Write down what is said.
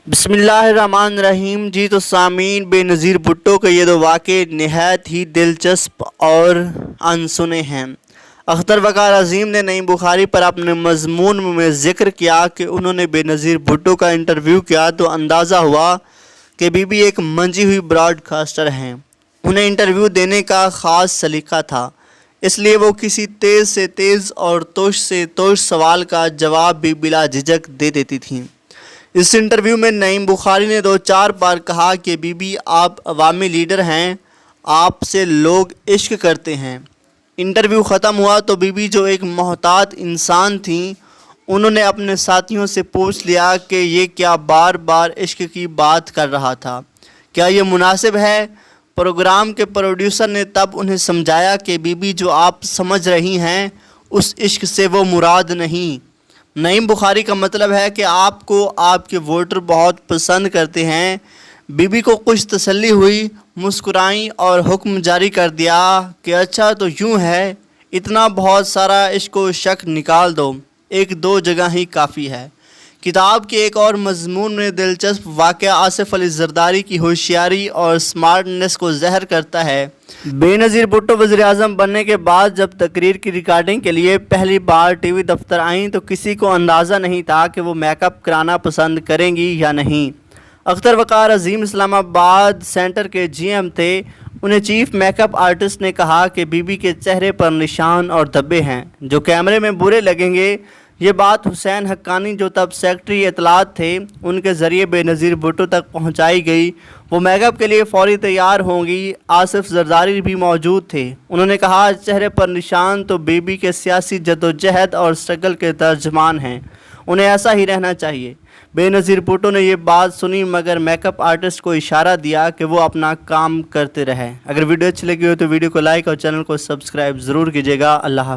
बिस्मिल्लाहिर्रहमानिर्रहीम। जी तो सामीन, बेनज़ीर भुट्टो के ये दो वाक़े नहायत ही दिलचस्प और अनसुने हैं। अख्तर वक़ार अज़ीम ने नईम बुखारी पर अपने मज़मून में ज़िक्र किया कि उन्होंने बेनज़ीर भुट्टो का इंटरव्यू किया तो अंदाज़ा हुआ कि बीबी एक मंजी हुई ब्रॉडकास्टर हैं। उन्हें इंटरव्यू देने का ख़ास सलीका था, इसलिए वो किसी तेज़ से तेज़ और तोश से तोश सवाल का जवाब भी बिला झिझक दे देती थीं। इस इंटरव्यू में नईम बुखारी ने 2-4 बार कहा कि बीबी आप अवामी लीडर हैं, आपसे लोग इश्क करते हैं। इंटरव्यू ख़त्म हुआ तो बीबी, जो एक मोहतात इंसान थी, उन्होंने अपने साथियों से पूछ लिया कि ये क्या बार बार इश्क की बात कर रहा था, क्या ये मुनासिब है। प्रोग्राम के प्रोड्यूसर ने तब उन्हें समझाया कि बीबी, जो आप समझ रही हैं उस इश्क से वो मुराद नहीं। नईम बुखारी का मतलब है कि आपको आपके वोटर बहुत पसंद करते हैं। बीबी को कुछ तसल्ली हुई, मुस्कुराई और हुक्म जारी कर दिया कि अच्छा तो यूँ है, इतना बहुत सारा इश्क व शक निकाल दो, 1-2 जगह ही काफ़ी है। किताब के एक और मज़मून में दिलचस्प वाक़या आसिफ अली ज़रदारी की होशियारी और स्मार्टनेस को ज़हर करता है। बेनज़ीर भुट्टो वज़ीर-ए-आज़म बनने के बाद जब तकरीर की रिकॉर्डिंग के लिए पहली बार टीवी दफ्तर आईं तो किसी को अंदाज़ा नहीं था कि वो मेकअप कराना पसंद करेंगी या नहीं। अख्तर वक़ार अज़ीम इस्लामाबाद सेंटर के GM थे। उन्हें चीफ मेकअप आर्टिस्ट ने कहा कि बीबी के चेहरे पर निशान और धब्बे हैं जो कैमरे में बुरे लगेंगे। ये बात हुसैन हक्कानी, जो तब सेक्रेटरी इत्तलात थे, उनके ज़रिए बेनज़ीर भुट्टो तक पहुंचाई गई। वो मेकअप के लिए फ़ौरी तैयार होंगी। आसिफ ज़रदारी भी मौजूद थे। उन्होंने कहा, चेहरे पर निशान तो बीबी के सियासी जद्दोजहद और स्ट्रगल के तर्जमान हैं, उन्हें ऐसा ही रहना चाहिए। बेनज़ीर भुट्टो ने ये बात सुनी, मगर मेकअप आर्टिस्ट को इशारा दिया कि वो अपना काम करते रहें। अगर वीडियो अच्छी लगी हो तो वीडियो को लाइक और चैनल को सब्सक्राइब ज़रूर कीजिएगा। अल्लाह।